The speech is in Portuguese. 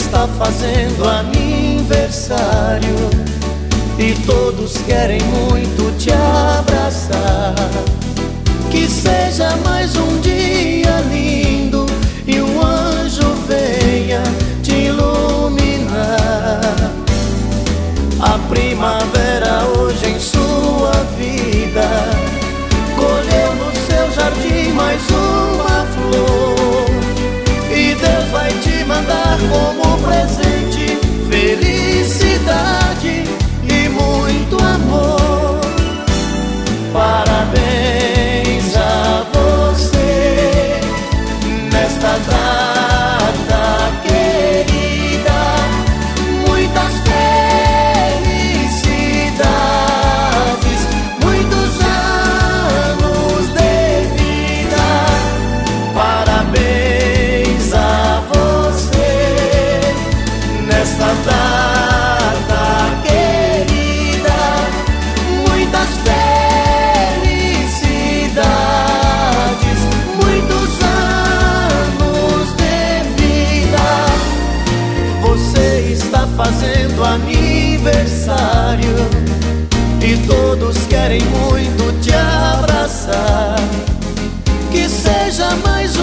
está fazendo aniversário e todos querem muito te abraçar. Que seja mais um dia lindo e um anjo venha te iluminar. A primavera hoje em sua vida colheu no seu jardim mais uma flor, e Deus vai te mandar como presente felicidade e muito amor. Parabéns a você nesta data querida, muitas felicidades, muitos anos de vida. Parabéns a você nesta data querida, muitas felicidades, muitos anos de vida. Você está fazendo aniversário e todos querem muito te abraçar. Que seja mais